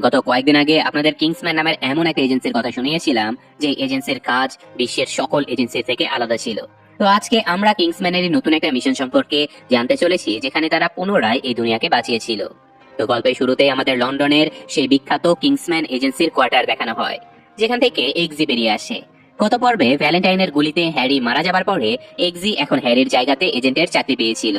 গত কয়েকদিন আগে আপনাদের কিংসম্যান নামের এমন একটা এজেন্সির কথা শুনিয়েছিলাম যে এজেন্সির কাজ বিশ্বের সকল এজেন্সি থেকে আলাদা ছিল। তো আজকে আমরা কিংসম্যানেরই নতুন একটা মিশন সম্পর্কে জানতে চলেছি, যেখানে তারা পুনরায় এই দুনিয়াকে বাঁচিয়েছিল। তো গল্পের শুরুতেই আমাদের লন্ডনের সেই বিখ্যাত কিংসম্যান এজেন্সির কোয়ার্টার দেখানো হয়, যেখান থেকে এক্সি বেরিয়ে আসে। গত পর্বে ভ্যালেন্টাইনের গুলিতে হ্যারি মারা যাবার পরে এক্সি এখন হ্যারির জায়গাতে এজেন্টের চাকরি পেয়েছিল।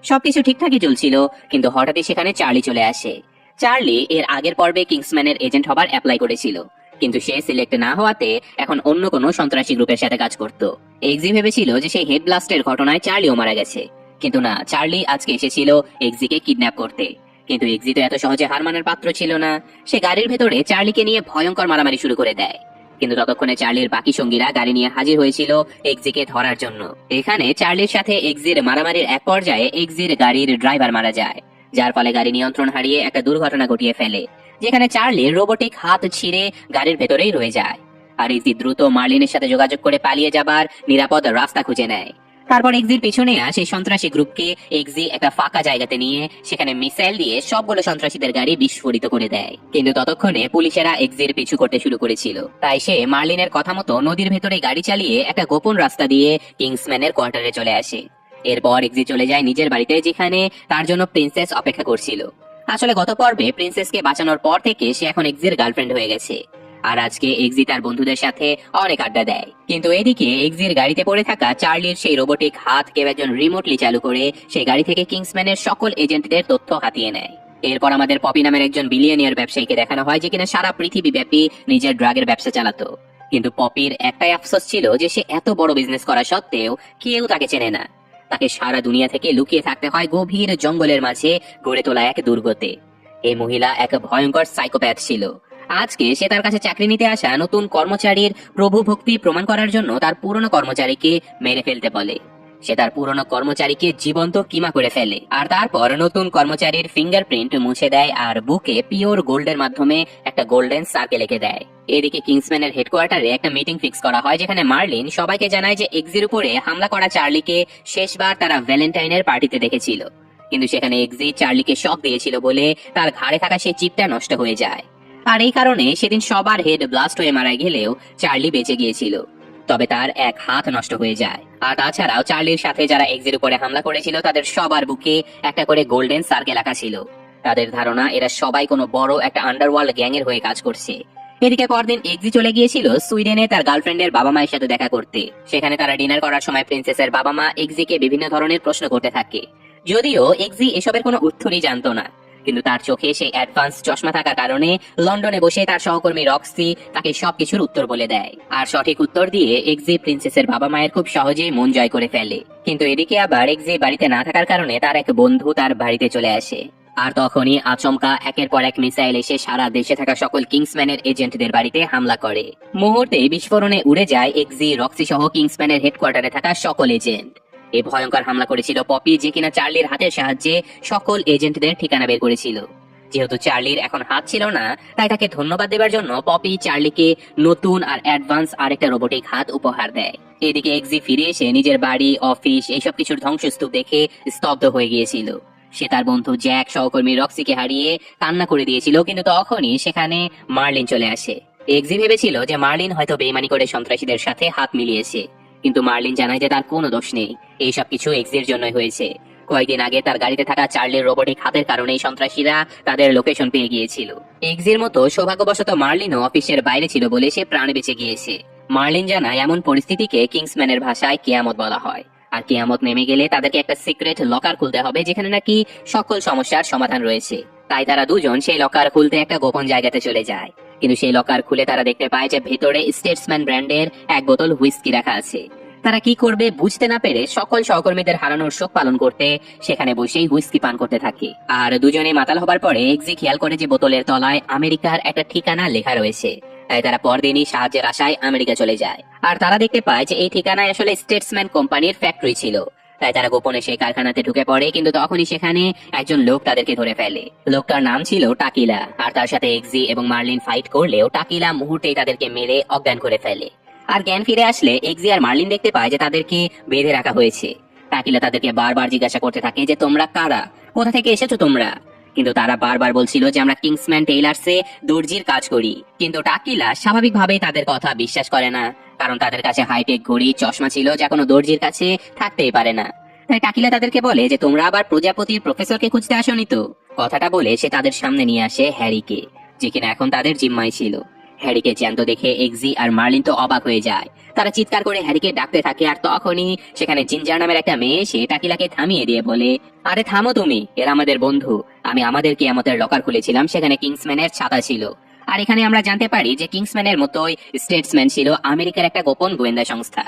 সবকিছু ঠিকঠাকই চলছিল, কিন্তু হঠাৎই সেখানে চার্লি চলে আসে। চার্লি এর আগের পর্বে কিংসম্যানের এজেন্ট হবার অ্যাপ্লাই করেছিল, কিন্তু সে সিলেক্ট না হওয়াতে এখন অন্য কোনো সন্ত্রাসী গ্রুপের সাথে কাজ করত। এক্সি ভেবেছিল যে সেই হেড ব্লাস্টের ঘটনায় চার্লিও মারা গেছে, কিন্তু না, চার্লি আজকে এসেছিল এক্সিকে কিডন্যাপ করতে। কিন্তু এক্সি তো এত সহজে হার মানার পাত্র ছিল না। সে গাড়ির ভেতরে চার্লিকে নিয়ে ভয়ঙ্কর মারামারি শুরু করে দেয়। কিন্তু ততক্ষণে চার্লির বাকি সঙ্গীরা গাড়ি নিয়ে হাজির হয়েছিল এক্সিকে ধরার জন্য। এখানে চার্লির সাথে এক্সির মারামারির এক পর্যায়ে এক্সির গাড়ির ড্রাইভার মারা যায়, যার ফলে গাড়ি নিয়ন্ত্রণ হারিয়ে একটা দুর্ঘটনা ঘটিয়ে ফেলে, যেখানে চার্লির রোবোটিক হাত ছিঁড়ে গাড়ির ভেতরেই রয়ে যায়। আর এক্সি দ্রুত মার্লিনের সাথে যোগাযোগ করে পালিয়ে যাবার নিরাপদ রাস্তা খুঁজে নেয়। তারপর এক্সির পিছনে সেই সন্ত্রাসী গ্রুপকে এক্সি একটা ফাঁকা জায়গাতে নিয়ে সেখানে মিসাইল দিয়ে সবগুলো সন্ত্রাসীদের গাড়ি বিস্ফোরিত করে দেয়। কিন্তু ততক্ষণে পুলিশেরা এক্সির পিছু করতে শুরু করেছিল, তাই সে মার্লিনের কথা মতো নদীর ভেতরে গাড়ি চালিয়ে একটা গোপন রাস্তা দিয়ে কিংসম্যানের কোয়ার্টারে চলে আসে। এরপর এক্সি চলে যায় নিজের বাড়িতে, যেখানে তার জন্য প্রিন্সেস অপেক্ষা করছিল। আসলে গত পর্বে প্রিন্সেসকে বাঁচানোর পর থেকে সে এখন এক্সির গার্লফ্রেন্ড হয়ে গেছে, আর আজকে এক্সি তার বন্ধুদের সাথে অনেক আড্ডা দেয়। কিন্তু এদিকে এক্সির গাড়িতে পড়ে থাকা চার্লির সেই রোবোটিক হাত কেউ একজন রিমোটলি চালু করে সেই গাড়ি থেকে কিংসম্যানের সকল এজেন্টদের তথ্য হাতিয়ে নেয়। এরপর আমাদের পপি নামের একজন বিলিয়নিয়ার ব্যবসায়ীকে দেখানো হয়, যে কিনা সারা পৃথিবী ব্যাপী নিজের ড্রাগের ব্যবসা চালাতো। কিন্তু পপির একটাই আফসোস ছিল যে সে এত বড় বিজনেস করা সত্ত্বেও কেউ তাকে চেনে না। তাকে সারা দুনিয়া থেকে লুকিয়ে থাকতে হয় গভীর জঙ্গলের মাঝে গড়ে তোলা এক দুর্গতে। এই মহিলা এক ভয়ঙ্কর সাইকোপ্যাথ ছিল। আজকে সে তার কাছে চাকরি নিতে আসা নতুন কর্মচারীর প্রভু ভক্তি প্রমাণ করার জন্য তার পুরনো কর্মচারীকে মেরে ফেলতে বলে। সে তার পুরনো কর্মচারীকে জীবন্ত কিমা করে ফেলে, আর তারপর নতুন কর্মচারীর ফিঙ্গারপ্রিন্ট মুছে দেয় আর বুকে পিওর গোল্ডের মাধ্যমে একটা গোল্ডেন সার্কেল এঁকে দেয়। এদিকে কিংসম্যানের হেডকোয়ার্টারে একটা মিটিং ফিক্স করা হয়, যেখানে মার্লিন সবাইকে জানায় যে এক্সির উপরে হামলা করা চার্লিকে শেষবার তারা ভ্যালেন্টাইনের পার্টিতে দেখেছিল। কিন্তু সেখানে এক্সি চার্লিকে শক দিয়েছিল বলে তার ঘাড়ে থাকা সেই চিপটা নষ্ট হয়ে যায়। আর এই কারণে সেদিন সবার হেড ব্লাস্ট হয়ে মারা গেলেও চার্লি বেঁচে গিয়েছিল, তবে তার এক হাত নষ্ট হয়ে যায়। আর তাছাড়াও চার্লির সাথে যারা এক্সির উপরে হামলা করেছিল তাদের সবার বুকে একটা করে গোল্ডেন সার্কেল আঁকা ছিল। তাদের ধারণা এরা সবাই কোনো বড় একটা আন্ডারওয়ার্ল্ড গ্যাং এর হয়ে কাজ করছে। এদিকে পরদিন এক্সি চলে গিয়েছিল সুইডেনে তার গার্লফ্রেন্ডের বাবা মায়ের সাথে দেখা করতে। সেখানে তারা ডিনার করার সময় প্রিন্সেসের বাবা মা এক্সিকে বিভিন্ন ধরনের প্রশ্ন করতে থাকে, যদিও এক্সি এসবের কোনো উত্তরই জানতো না। কিন্তু তার চোখে সেই অ্যাডভান্স চশমা থাকার কারণে লন্ডনে বসে তার সহকর্মী রক্সি তাকে সবকিছুর উত্তর বলে দেয়। আর সঠিক উত্তর দিয়ে এক্সি প্রিন্সেসের বাবা মায়ের খুব সহজেই মন জয় করে ফেলে। কিন্তু এদিকে আবার এক্সি বাড়িতে না থাকার কারণে তার এক বন্ধু তার বাড়িতে চলে আসে। আর তখনই আচমকা একের পর এক মিসাইল এসে সারা দেশে থাকা সকল কিংসম্যানের এজেন্টদের বাড়িতে হামলা করে। মুহূর্তে বিস্ফোরণে উড়ে যায় এক্সি, রক্সি সহ কিংসম্যানের হেডকোয়ার্টারে থাকা সকল এজেন্ট। এই ভয়ঙ্কর হামলা করেছিল পপি, যে কিনা চার্লির হাতের সাহায্যে সকল এজেন্টদের ঠিকানা বের করেছিল। যেহেতু চার্লির এখন হাত ছিল না, তাই তাকে ধন্যবাদ দেওয়ার জন্য পপি চার্লিকে নতুন আর অ্যাডভান্স আরেকটা রোবোটিক হাত উপহার দেয়। এদিকে এক্সি ফিরে এসে নিজের বাড়ি, অফিস এইসব কিছুর ধ্বংসস্তূপ দেখে স্তব্ধ হয়ে গিয়েছিল। সে তার বন্ধু জ্যাক, সহকর্মী রক্সিকে হারিয়ে কান্না করে দিয়েছিল। কিন্তু তখনই সেখানে মার্লিন চলে আসে। এক্সি ভেবেছিল যে মার্লিন হয়তো বেইমানি করে সন্ত্রাসীদের সাথে হাত মিলিয়েছে, কিন্তু মার্লিন জানায় যে তার কোনো দোষ নেই, এইসব কিছু এক্সির জন্যই হয়েছে। কয়েকদিন আগে তার গাড়িতে থাকা চার্লির রোবোটিক হাতের কারণেই সন্ত্রাসীরা তাদের লোকেশন পেয়ে গিয়েছিল। এক্সির মতো সৌভাগ্যবশত মার্লিনও অফিসের বাইরে ছিল বলে সে প্রাণ বেঁচে গিয়েছে। মার্লিন জানায় এমন পরিস্থিতিকে কিংসম্যানের ভাষায় কেয়ামত বলা হয়, আর কেয়ামত নেমে গেলে তাদেরকে একটা সিক্রেট লকার খুলতে হবে, যেখানে নাকি সকল সমস্যার সমাধান রয়েছে। তাই তারা দুজন সেই লকার খুলতে একটা গোপন জায়গাতে চলে যায়। কিন্তু সেই লকার খুলে তারা দেখতে পায় যে ভেতরে স্টেটসম্যান ব্র্যান্ডের এক বোতল হুইস্কি রাখা আছে। তারা কি করবে বুঝতে না পেরে সকল সহকর্মীদের হারানোর শোক পালন করতে সেখানে বসেই হুইস্কি পান করতে থাকে। আর দুজনে মাতাল হবার পরে এক্সি খেয়াল করে যে বোতলের তলায় আমেরিকার একটা ঠিকানা লেখা রয়েছে। তাই তারা পরদিনই সাহায্যের আশায় আমেরিকা চলে যায়। আর তারা দেখতে পায় যে এই ঠিকানায় আসলে স্টেটসম্যান কোম্পানির ফ্যাক্টরি ছিল। তাই তারা গোপনে সেই কারখানাতে ঢুকে পড়ে। কিন্তু তখনই সেখানে একজন লোক তাদেরকে ধরে ফেলে। লোকটার নাম ছিল টাকিলা। আর তার সাথে এক্সি এবং মার্লিন ফাইট করলেও টাকিলা মুহূর্তেই তাদেরকে মেরে অজ্ঞান করে ফেলে। আর জ্ঞান ফিরে আসলে এক্সি আর মার্লিন দেখতে পায় যে তাদেরকে বেঁধে রাখা হয়েছে। টাকিলা তাদেরকে বারবার জিজ্ঞাসা করতে থাকে যে তোমরা কারা, কোথা থেকে এসেছো তোমরা। কিন্তু তারা বারবার বলছিল যে আমরা কিংসম্যান টেইলার্সে দর্জির কাজ করি। কিন্তু টাকিলা স্বাভাবিকভাবেই তাদের কথা বিশ্বাস করে না, কারণ তাদের কাছে হাইটেক ঘড়ি চশমা ছিল যা কোনো দর্জির কাছে থাকতেই পারে না। তাই টাকিলা তাদেরকে বলে যে তোমরা আবার প্রজাপতির প্রফেসরকে খুঁজতে আসোনি তো। কথাটা বলে সে তাদের সামনে নিয়ে আসে হ্যারিকে, যে কিনা এখন তাদের জিম্মায় ছিল। হ্যারিকে জ্যান্ত দেখে এক্সি আর মার্লিন তো অবাক হয়ে যায়। তারা চিৎকার করে হ্যারিকে ডাকতে থাকে, আর তখনই সেখানে জিঞ্জার নামের একটা মেয়ে এসে টাকিলাকে থামিয়ে দিয়ে বলে, আরে থামো তুমি, এরা আমাদের বন্ধু। আমি আমাদের কিয়ামতের লকার খুলেছিলাম, সেখানে কিংসম্যানের ছাতা ছিল। আর এখানে আমরা জানতে পারি যে কিংসম্যানের মতোই স্টেটসম্যান ছিল আমেরিকার একটা গোপন গোয়েন্দা সংস্থা।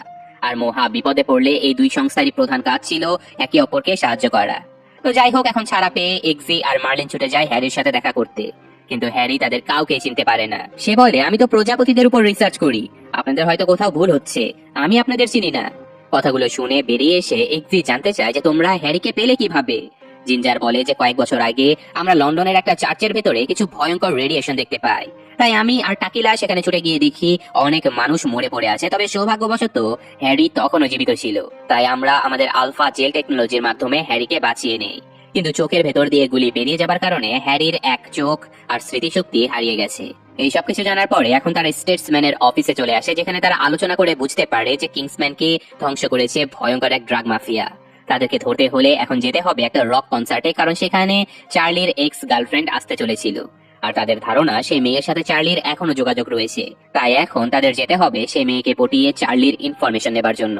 আর মহা বিপদে পড়লে এই দুই সংস্থারই প্রধান কাজ ছিল একে অপরকে সাহায্য করা। তো যাই হোক, এখন ছাড়া পেয়ে এক্সি আর মার্লিন ছুটে যায় হ্যারির সাথে দেখা করতে। কিন্তু হ্যারি তাদের কাউকে চিনতে পারে না। সে বলে, আমি তো প্রজাপতিদের উপর রিসার্চ করি, আপনাদের হয়তো কোথাও ভুল হচ্ছে, আমি আপনাদের চিনি না। কথাগুলো শুনে বেরিয়ে এসে এক্সি জানতে চায় যে তোমরা হ্যারিকে পেলে কিভাবে। জিঞ্জার বলে যে কয়েক বছর আগে আমরা লন্ডনের একটা চার্চের ভেতরে কিছু ভয়ঙ্কর রেডিয়েশন দেখতে পাই। তাই আমি আর টাকিলা সেখানে ছুটে গিয়ে দেখি অনেক মানুষ মরে পড়ে আছে, তবে সৌভাগ্যবশত হ্যারি তখনও জীবিত ছিল। তাই আমরা আমাদের আলফা জেল টেকনোলজির মাধ্যমে হ্যারিকে বাঁচিয়ে নেই। কিন্তু চোখের ভেতর দিয়ে গুলি বেরিয়ে যাবার কারণে হ্যারির এক চোখ আর স্মৃতিশক্তি হারিয়ে গেছে। এই সবকিছু জানার পরে এখন তারা স্টেটসম্যানের অফিসে চলে আসে, যেখানে তারা আলোচনা করে বুঝতে পারে যে কিংসম্যানকে ধ্বংস করেছে ভয়ঙ্কর এক ড্রাগ মাফিয়া। তাদেরকে ধরতে হলে এখন যেতে হবে একটা রক কনসার্টে, কারণ সেখানে চার্লির এক্স গার্লফ্রেন্ড আসতে চলেছিল। আর তাদের ধারণা সেই মেয়ের সাথে চার্লির এখনো যোগাযোগ রয়েছে। তাই এখন তাদের যেতে হবে সেই মেয়েকে পটিয়ে চার্লির ইনফরমেশন নেবার জন্য।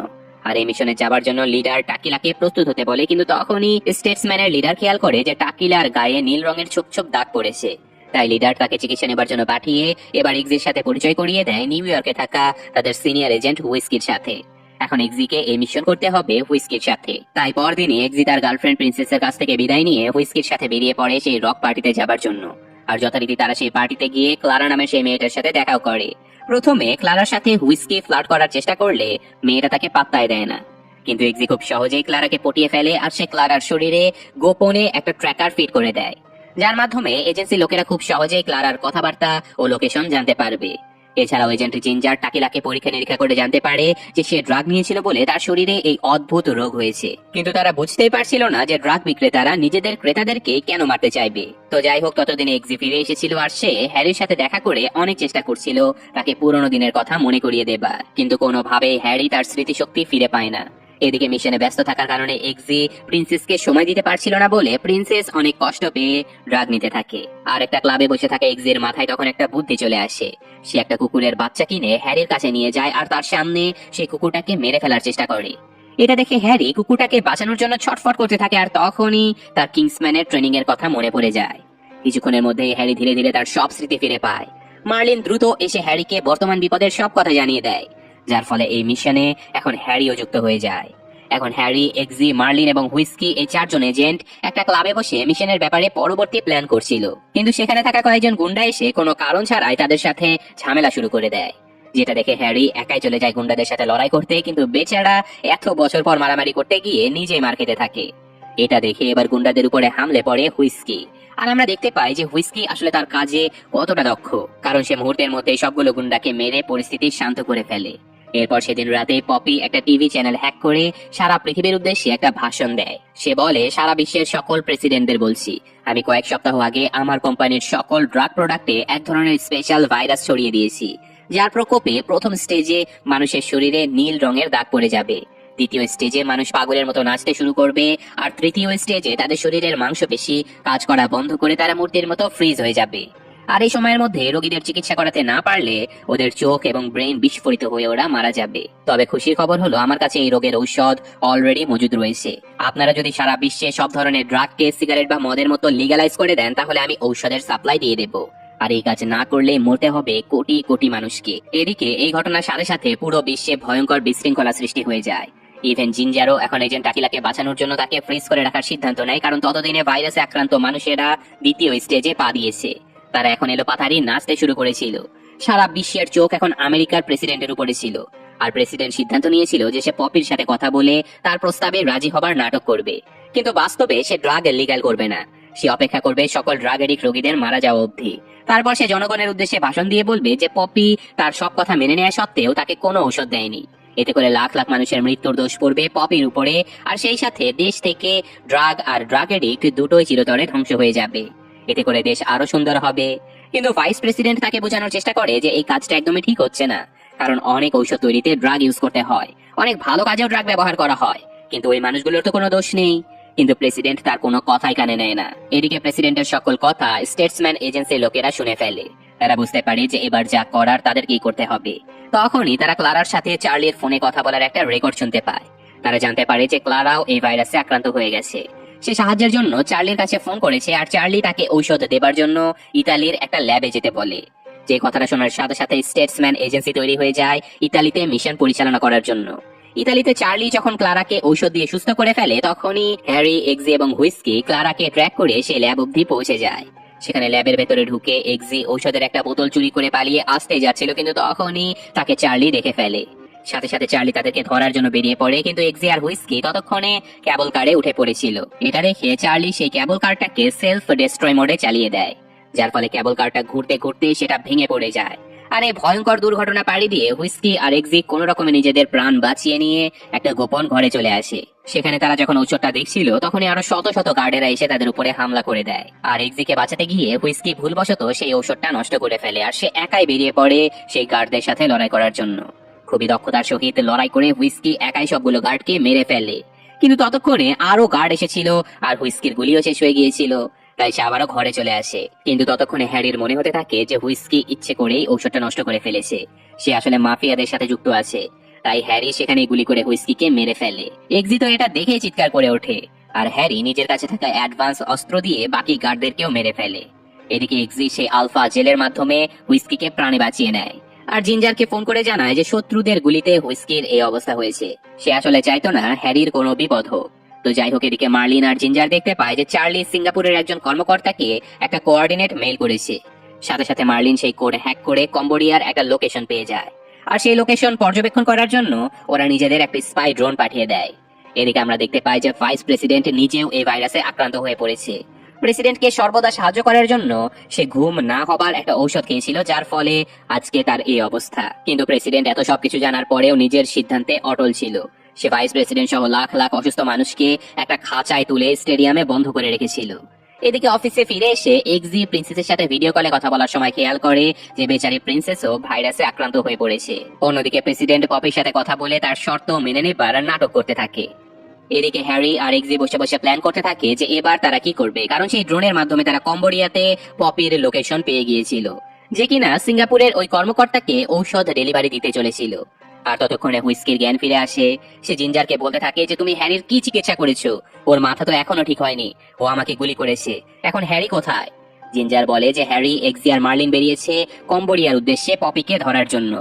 আর এই মিশনে যাবার জন্য লিডার টাকিলাকে প্রস্তুত হতে বলে, কিন্তু তখনই স্টেটসম্যানের লিডার খেয়াল করে যে টাকিলার গায়ে নীল রঙের ছোপ ছোপ দাগ পড়েছে। তাই লিডার তাকে চিকিৎসা নেবার জন্য পাঠিয়ে এবার এক্সির সাথে পরিচয় করিয়ে দেয় নিউ ইয়র্কে থাকা তাদের সিনিয়র এজেন্ট হুইস্কির সাথে। এখন এক্সিকে এই মিশন করতে হবে হুইস্কির সাথে। তাই পরদিনই এক্সি তার গার্লফ্রেন্ড প্রিন্সেসের কাছ থেকে বিদায় নিয়ে হুইস্কির সাথে বেরিয়ে পড়ে সেই রক পার্টিতে যাবার জন্য। আর যথারীতি তারা সেই পার্টিতে গিয়ে ক্লারা নামের সেই মেয়েটার সাথে দেখাও করে। প্রথমে ক্লারার সাথে হুইস্কি ফ্লার্ট করার চেষ্টা করলে মেয়েটা তাকে পাত্তাই দেয় না, কিন্তু এক্সি খুব সহজেই ক্লারাকে পটিয়ে ফেলে। আর সে ক্লারার শরীরে গোপনে একটা ট্র্যাকার ফিট করে দেয়, যার মাধ্যমে এজেন্সি লোকেরা খুব সহজেই ক্লারার কথাবার্তা ও লোকেশন জানতে পারবে। এছাড়াও এজেন্ট জিঞ্জার টাকিলাকে পরীক্ষা নিরীক্ষা করে জানতে পারে যে সে ড্রাগ নিয়েছিল বলে তার শরীরে এই অদ্ভুত রোগ হয়েছে। কিন্তু তারা বুঝতেই পারছিল না যে ড্রাগ বিক্রেতারা নিজেদের ক্রেতাদেরকে কেন মারতে চাইবে। তো যাই হোক, ততদিনে এক্সি ফিরে এসেছিল আর সে হ্যারির সাথে দেখা করে অনেক চেষ্টা করছিল তাকে পুরনো দিনের কথা মনে করিয়ে দেবার, কিন্তু কোনোভাবেই হ্যারি তার স্মৃতিশক্তি ফিরে পায় না। এদিকে মিশনে ব্যস্ত থাকার কারণে এক্সি প্রিন্সেসকে সময় দিতে পারছিল না বলে প্রিন্সেস অনেক কষ্ট পেয়ে ড্রাগ নিতে থাকে। আর একটা ক্লাবে বসে থাকা এক্সির মাথায় তখন একটা বুদ্ধি চলে আসে। সে একটা কুকুরের বাচ্চা কিনে হ্যারির কাছে নিয়ে যায় আর তার সামনে সেই কুকুরটাকে মেরে ফেলার চেষ্টা করে। এটা দেখে হ্যারি কুকুরটাকে বাঁচানোর জন্য ছটফট করতে থাকে, আর তখনই তার কিংসম্যানের ট্রেনিং এর কথা মনে পড়ে যায়। কিছুক্ষণের মধ্যেই হ্যারি ধীরে ধীরে তার সব স্মৃতি ফিরে পায়। মার্লিন দ্রুত এসে হ্যারিকে বর্তমান বিপদের সব কথা জানিয়ে দেয়, যার ফলে এই মিশনে এখন হ্যারিও যুক্ত হয়ে যায়। এখন হ্যারি, এক্সি, মার্লিন এবং হুইস্কি এই চারজন এজেন্ট একটা ক্লাবে বসে মিশনের ব্যাপারে পরবর্তী প্ল্যান করছিল। কিন্তু সেখানে থাকা কয়েকজন গুন্ডা এসে কোনো কারণ ছাড়াই তাদের সাথে ঝামেলা শুরু করে দেয়, যেটা দেখে হ্যারি একাই চলে যায় গুন্ডাদের সাথে লড়াই করতে। কিন্তু বেচারা এত বছর পর মারামারি করতে গিয়ে নিজেই মার খেতে থাকে। এটা দেখে এবার গুন্ডাদের উপরে হামলে পড়ে হুইস্কি। আর আমরা দেখতে পাই যে হুইস্কি আসলে তার কাজে কতটা দক্ষ, কারণ সে মুহূর্তের মধ্যে সবগুলো গুন্ডাকে মেরে পরিস্থিতি শান্ত করে ফেলে। এরপর সেদিন রাতে পপি একটা টিভি চ্যানেল হ্যাক করে সারা পৃথিবীর উদ্দেশ্যে একটা ভাষণ দেয়। সে বলে, সারা বিশ্বের সকল প্রেসিডেন্টদের বলছি, আমি কয়েক সপ্তাহ আগে আমার কোম্পানির সকল ড্রাগ প্রোডাক্টে এক ধরনের স্পেশাল ভাইরাস ছড়িয়ে দিয়েছি, যার প্রকোপে প্রথম স্টেজে মানুষের শরীরে নীল রঙের দাগ পড়ে যাবে, দ্বিতীয় স্টেজে মানুষ পাগলের মতো নাচতে শুরু করবে, আর তৃতীয় স্টেজে তাদের শরীরের মাংসপেশি কাজ করা বন্ধ করে তারা মূর্তির মতো ফ্রিজ হয়ে যাবে। আর এই সময়ের মধ্যে রোগীদের চিকিৎসা করাতে না পারলে ওদের চোখ এবং ব্রেন বিস্ফোরিত হয়ে ওরা মারা যাবে। তবে খুশির খবর হলো আমার কাছে এই রোগের ঔষধ অলরেডি মজুদ রয়েছে। আপনারা যদি সারা বিশ্বে সব ধরনের ড্রাগকে সিগারেট বা মদের মতো লিগ্যালাইজ করে দেন, তাহলে আমি ঔষধের সাপ্লাই দিয়ে দেব। আর এই কাজ না করলে মরতে হবে কোটি কোটি মানুষকে। এদিকে এই ঘটনার সাথে সাথে পুরো বিশ্বে ভয়ঙ্কর বিশৃঙ্খলা সৃষ্টি হয়ে যায়। ইভেন জিঞ্জারও এখন এজেন্ট টাকিলাকে বাঁচানোর জন্য তাকে ফ্রিজ করে রাখার সিদ্ধান্ত নেয়, কারণ ততদিনে ভাইরাসে আক্রান্ত মানুষেরা দ্বিতীয় স্টেজে পা দিয়েছে। তারা এখন এলো পাথারি নাচতে শুরু করেছিল। সারা বিশ্বের চোখ এখন আমেরিকার প্রেসিডেন্টের উপরে ছিল। আর প্রেসিডেন্ট সিদ্ধান্ত নিয়েছিল যে সে পপির সাথে কথা বলে তার প্রস্তাবে রাজি হবার নাটক করবে, কিন্তু বাস্তবে সে ড্রাগ লিগ্যাল করবে না। সে অপেক্ষা করবে সকল ড্রাগ এডিক্ট রোগীদের মারা যাওয়া অবধি। তারপর সে জনগণের উদ্দেশ্যে ভাষণ দিয়ে বলবে যে পপি তার সব কথা মেনে নেওয়া সত্ত্বেও তাকে কোনো ঔষধ দেয়নি। এতে করে লাখ লাখ মানুষের মৃত্যুর দোষ পড়বে পপির উপরে, আর সেই সাথে দেশ থেকে ড্রাগ আর ড্রাগ এডিক্ট দুটোই চিরতরে ধ্বংস হয়ে যাবে। এতে করে দেশ আরো সুন্দর হবে। কিন্তু ভাইস প্রেসিডেন্ট তাকে বোঝানোর চেষ্টা করে যে এই কাজটা একদমই ঠিক হচ্ছে না, কারণ অনেক ঔষধ তৈরিতে ড্রাগ ইউজ করতে হয়, অনেক ভালো কাজেও ড্রাগ ব্যবহার করা হয়, কিন্তু ওই মানুষগুলোর তো কোনো দোষ নেই। কিন্তু প্রেসিডেন্ট তার কোনো কথাই কানে নেয় না। এদিকে প্রেসিডেন্টের সকল কথা স্টেটসম্যান এজেন্সির লোকেরা শুনে ফেলে। তারা বুঝতে পারে যে এবার যা করার তাদেরকেই করতে হবে। তখনই তারা ক্লারার সাথে চার্লির ফোনে কথা বলার একটা রেকর্ড শুনতে পায়। তারা জানতে পারে যে ক্লারাও এই ভাইরাসে আক্রান্ত হয়ে গেছে। সে সাহায্যের জন্য চার্লির কাছে ফোন করেছে, আর চার্লি তাকে ঔষধ দেবার জন্য ইতালির একটা ল্যাবে যেতে বলে। যে কথাটা শোনার সাথে সাথে স্টেটসম্যান এজেন্সি তৈরি হয়ে যায় ইতালিতে মিশন পরিচালনা করার জন্য। ইতালিতে চার্লি যখন ক্লারাকে ঔষধ দিয়ে সুস্থ করে ফেলে, তখনই হ্যারি, এক্সি এবং হুইস্কি ক্লারাকে ট্র্যাক করে সেই ল্যাব অবধি পৌঁছে যায়। সেখানে ল্যাবের ভেতরে ঢুকে এক্সি ঔষধের একটা বোতল চুরি করে পালিয়ে আসতে যাচ্ছিল, কিন্তু তখনই তাকে চার্লি দেখে ফেলে। সাথে সাথে চার্লি তাদেরকে ধরার জন্য বেরিয়ে পড়ে, কিন্তু এক্সি আর হুইস্কি ততক্ষণে ক্যাবল কারে উঠে পড়েছিল। এটা দেখে চার্লি সেই ক্যাবল কারটাকে সেলফ ডেস্ট্রয় মোডে চালিয়ে দেয়, যার ফলে ক্যাবল কারটা ঘুরতে ঘুরতে সেটা ভেঙে পড়ে যায়। আর এই ভয়ঙ্কর দুর্ঘটনা পাড়ি দিয়ে হুইস্কি আর এক্সি কোন রকমে নিজেদের প্রাণ বাঁচিয়ে নিয়ে একটা গোপন ঘরে চলে আসে। সেখানে তারা যখন ঔষধটা দেখছিল, তখনই আরো শত শত গার্ডেরা এসে তাদের উপরে হামলা করে দেয়। আর এক্সিকে বাঁচাতে গিয়ে হুইস্কি ভুলবশত সেই ঔষধটা নষ্ট করে ফেলে, আর সে একাই বেরিয়ে পড়ে সেই গার্ডদের সাথে লড়াই করার জন্য। খুবই দক্ষতার সহিত লড়াই করে হুইস্কি একাই সবগুলো গার্ডকে মেরে ফেলে। কিন্তু ততক্ষণে আরো গার্ড এসেছিল, আর হুইস্কির গুলিও শেষ হয়ে গিয়েছিল। তাই সে আবারও ঘরে চলে আসে। কিন্তু ততক্ষণে হ্যারির মনে হতে থাকে যে হুইস্কি ইচ্ছে করেই ঔষধটা নষ্ট করে ফেলেছে, সে আসলে মাফিয়াদের সাথে যুক্ত আছে। তাই হ্যারি সেখানে গুলি করে হুইস্কিকে মেরে ফেলে। এক্সি তো এটা দেখেই চিৎকার করে ওঠে, আর হ্যারি নিজের কাছে থাকা অ্যাডভান্স অস্ত্র দিয়ে বাকি গার্ডদেরকেও মেরে ফেলে। এদিকে এক্সি সেই আলফা জেলের মাধ্যমে হুইস্কিকে প্রাণে বাঁচিয়ে নেয়, আর জিঞ্জারকে ফোন করে জানায় যে শত্রুদের গুলিতে হুইস্কির এই অবস্থা হয়েছে। সে আসলে চাইতো না হ্যারির কোনো বিপদ হোক। তো যাই হোক, এদিকে মার্লিন আর জিঞ্জার দেখতে পায় যে চার্লি সিঙ্গাপুরের একজন কর্মকর্তাকে একটা কোঅর্ডিনেট মেইল করেছে। সাথে সাথে মার্লিন সেই কোড হ্যাক করে কম্বোডিয়ার একটা লোকেশন পেয়ে যায়, আর সেই লোকেশন পর্যবেক্ষণ করার জন্য ওরা নিজেদের একটা স্পাই ড্রোন পাঠিয়ে দেয়। এদিকে আমরা দেখতে পাই যে ভাইস প্রেসিডেন্ট নিজেও এই ভাইরাসে আক্রান্ত হয়ে পড়েছে। প্রেসিডেন্টকে সর্বদা সাহায্য করার জন্য সে ঘুম না হবার একটা ঔষধ খেয়েছিল, যার ফলে আজকে তার এই অবস্থা। কিন্তু প্রেসিডেন্ট এত সবকিছু জানার পরেও নিজের সিদ্ধান্তে অটল ছিল। সে ভাইস প্রেসিডেন্ট সহ লাখ লাখ অসুস্থ মানুষকে একটা খাঁচায় তুলে স্টেডিয়ামে বন্ধ করে রেখেছিল। এদিকে অফিসে ফিরে এসে এক্সি প্রিন্সেসের সাথে ভিডিও কলে কথা বলার সময় খেয়াল করে যে বেচারি প্রিন্সেসও ভাইরাসে আক্রান্ত হয়ে পড়েছে। অন্যদিকে প্রেসিডেন্ট পপির সাথে কথা বলে তার শর্ত মেনে নেবার নাটক করতে থাকে। এদিকে হ্যারি আর এক্সি বসে বসে প্ল্যান করতে থাকে যে এবার তারা কি করবে, কারণ সেই ড্রোনের মাধ্যমে তারা কম্বোডিয়াতে পপির লোকেশন পেয়ে গিয়েছিল, যে কিনা সিঙ্গাপুরের ওই কর্মকর্তাকে ঔষধ ডেলিভারি দিতে চলেছিল। আর ততক্ষণে হুইস্কির জ্ঞান ফিরে আসে। সে জিঞ্জারকে বলতে থাকে যে তুমি হ্যারির কি চিকিৎসা করেছো, ওর মাথা তো এখনো ঠিক হয়নি, ও আমাকে গুলি করেছে, এখন হ্যারি কোথায়? জিঞ্জার বলে যে হ্যারি, এক্সি আর মার্লিন বেরিয়েছে কম্বোডিয়ার উদ্দেশ্যে পপিকে ধরার জন্য।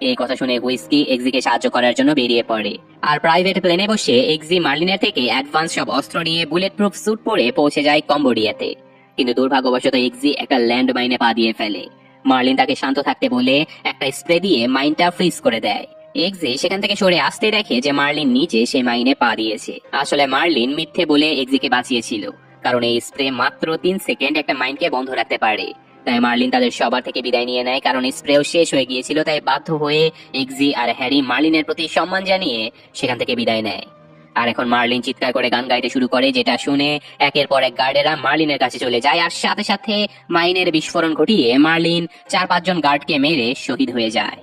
এই কথা শুনে হুইস্কি এক্সিকে সাহায্য করার জন্য বেরিয়ে পড়ে, আর প্রাইভেট প্লেনে বসে এক্সি মার্লিনের থেকে অ্যাডভান্স সব অস্ত্র নিয়ে বুলেট প্রুফ স্যুট পরে পৌঁছে যায় কম্বোডিয়াতে। কিন্তু দুর্ভাগ্যবশত এক্সি একটা ল্যান্ড মাইনে পা দিয়ে ফেলে। মার্লিন তাকে শান্ত থাকতে বলে একটা স্প্রে দিয়ে মাইনটা ফ্রিজ করে দেয়। এক্সি সেখান থেকে সরে আসতে দেখে যে মার্লিন নিচে সেই মাইনে পা দিয়েছে। আসলে মার্লিন মিথ্যে বলে এক্সিকে বাঁচিয়েছিল, কারণ এই স্প্রে মাত্র 3 সেকেন্ড একটা মাইনকে বন্ধ রাখতে পারে। তাই মার্লিন তাদের সবার থেকে বিদায় নিয়ে নেয়, কারণ স্প্রেও শেষ হয়ে গিয়েছিল। তাই বাধ্য হয়ে এক্সি আর হ্যারি মার্লিনের প্রতি সম্মান জানিয়ে সেখান থেকে বিদায় নেয়। আর এখন মার্লিন চিৎকার করে গান গাইতে শুরু করে, যেটা শুনে একের পর এক গার্ডেরা মার্লিনের কাছে চলে যায়, আর সাথে সাথে মাইনের বিস্ফোরণ ঘটিয়ে মার্লিন 4-5 জন গার্ডকে মেরে শহীদ হয়ে যায়।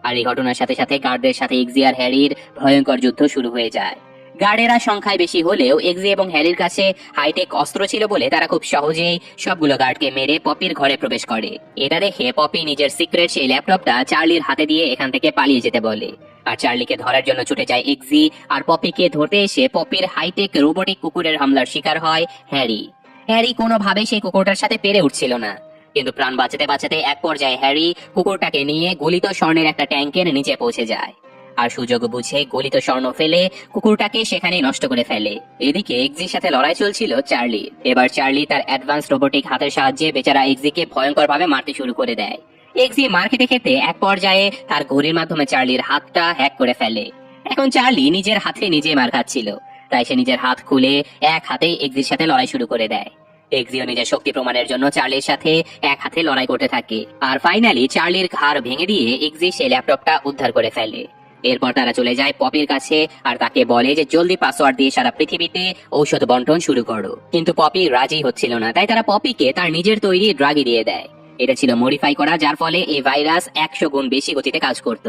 আর এই ঘটনার সাথে সাথে গার্ডদের সাথে এক্সি আর হ্যারির ভয়ঙ্কর যুদ্ধ শুরু হয়ে যায়। গার্ডেরা সংখ্যায় বেশি হলেও এক্সি এবং হ্যারির কাছে হাইটেক অস্ত্র ছিল বলে তারা খুব সহজেই সবগুলো গার্ডকে মেরে পপির ঘরে প্রবেশ করে। এটা দেখে পপি নিজের সিক্রেট সেই ল্যাপটপটা চার্লির হাতে দিয়ে এখান থেকে পালিয়ে যেতে বলে, আর চার্লিকে ধরার জন্য ছুটে যায় এক্সি। আর পপিকে ধরতে এসে পপির হাইটেক রোবোটিক কুকুরের হামলার শিকার হয় হ্যারি। হ্যারি কোনোভাবেই সেই কুকুরটার সাথে পেরে উঠছিল না, কিন্তু প্রাণ বাঁচাতে বাঁচাতে এক পর্যায়ে হ্যারি কুকুরটাকে নিয়ে গলিত স্বর্ণের একটা ট্যাঙ্কের নিচে পৌঁছে যায়, আর সুযোগ বুঝে গলিত স্বর্ণ ফেলে কুকুরটাকে সেখানেই নষ্ট করে ফেলে। এদিকে এক্সির সাথে লড়াই চলছিল চার্লি। এবার চার্লি তার অ্যাডভান্স রোবোটিক হাতের সাহায্যে বেচারা এক্সিকে ভয়ঙ্কর ভাবে মারতে শুরু করে দেয়। এক্সি মার খেতে খেতে এক পর্যায়ে তার ঘড়ির মাধ্যমে চার্লির হাতটা হ্যাক করে ফেলে। এখন চার্লি নিজের হাতে নিজে মার খাচ্ছিল, তাই সে নিজের হাত খুলে এক হাতেই এক্সির সাথে লড়াই শুরু করে দেয়। এক্সিও নিজের শক্তি প্রমাণের জন্য চার্লির সাথে এক হাতে লড়াই করতে থাকে, আর ফাইনালি চার্লির ঘাড় ভেঙে দিয়ে এক্সি সেই ল্যাপটপটা উদ্ধার করে ফেলে। এরপর তারা চলে যায় পপির কাছে আর তাকে বলে যে জলদি পাসওয়ার্ড দিয়ে সারা পৃথিবীতে ঔষধ বন্টন শুরু করো। কিন্তু পপি রাজি হচ্ছিল না, তাই তারা পপিকে তার নিজের তৈরি ড্রাগই দিয়ে দেয়। এটা ছিল মডিফাই করা, যার ফলে এই ভাইরাস 100 গুণ বেশি গতিতে কাজ করত।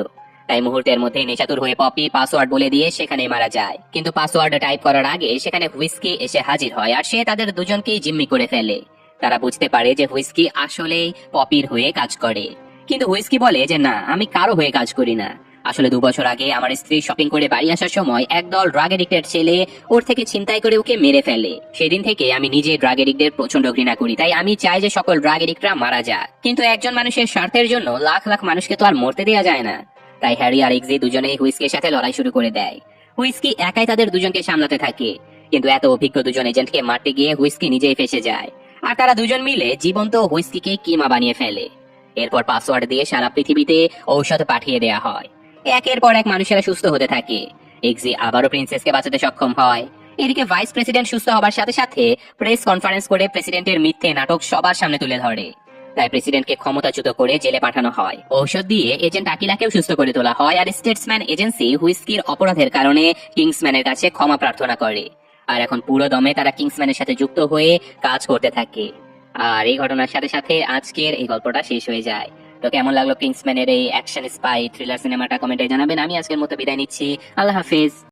তাই মুহূর্তের মধ্যে নেশাতুর হয়ে পপি পাসওয়ার্ড বলে দিয়ে সেখানে মারা যায়। কিন্তু পাসওয়ার্ড টাইপ করার আগে সেখানে হুইস্কি এসে হাজির হয় আর সে তাদের দুজনকেই জিম্মি করে ফেলে। তারা বুঝতে পারে যে হুইস্কি আসলেই পপির হয়ে কাজ করে। কিন্তু হুইস্কি বলে যে না, আমি কারো হয়ে কাজ করি না। আসলে 2 বছর আগে আমার স্ত্রী শপিং করে বাড়ি আসার সময় একদল ড্রাগ এডিক্টেড ছেলে ওর থেকে ছিনতাই করে ওকে মেরে ফেলে। সেদিন থেকে আমি নিজে ড্রাগ এডিক্টদের প্রচন্ড ঘৃণা করি, তাই আমি চাই যে সকল ড্রাগ এডিক্টরা মারা যাক। কিন্তু একজন মানুষের স্বার্থের জন্য লাখ লাখ মানুষকে তো আর মরতে দেওয়া যায় না। তাই হ্যারি আর এক্সি দুজনেই হুইস্কির সাথে লড়াই শুরু করে দেয়। হুইস্কি একাই তাদের দুজনকে সামলাতে থাকে, কিন্তু এত অভিজ্ঞ দুজন এজেন্টকে মারতে গিয়ে হুইস্কি নিজেই ফেসে যায় আর তারা দুজন মিলে জীবন্ত হুইস্কিকে কিমা বানিয়ে ফেলে। এরপর পাসওয়ার্ড দিয়ে সারা পৃথিবীতে ঔষধ পাঠিয়ে দেয়া হয়। একের পর এক মানুষেরা সুস্থ হতে থাকে। এক্সি আবারও প্রিন্সেসকে বাঁচাতে সক্ষম হয়। এদিকে ভাইস প্রেসিডেন্ট সুস্থ হবার সাথে সাথে প্রেস কনফারেন্স করে প্রেসিডেন্টের মিথ্যে নাটক সবার সামনে তুলে ধরে। তাই প্রেসিডেন্টকে ক্ষমতাচ্যুত করে জেলে পাঠানো হয়। ঔষধ দিয়ে এজেন্ট আকিলাকেও সুস্থ করে তোলা হয় আর স্টেটসম্যান এজেন্সি হুইস্কির অপরাধের কারণে কিংসম্যানের কাছে ক্ষমা প্রার্থনা করে। আর এখন পুরো দমে তারা কিংসম্যানের সাথে যুক্ত হয়ে কাজ করতে থাকে। আর এই ঘটনার সাথে সাথে আজকের এই গল্পটা শেষ হয়ে যায়। তো কেমন লাগলো কিংসম্যানের এই অ্যাকশন স্পাই থ্রিলার সিনেমাটা কমেন্টে জানাবেন। আমি আজকের মতো বিদায় নিচ্ছি। আল্লাহ হাফেজ।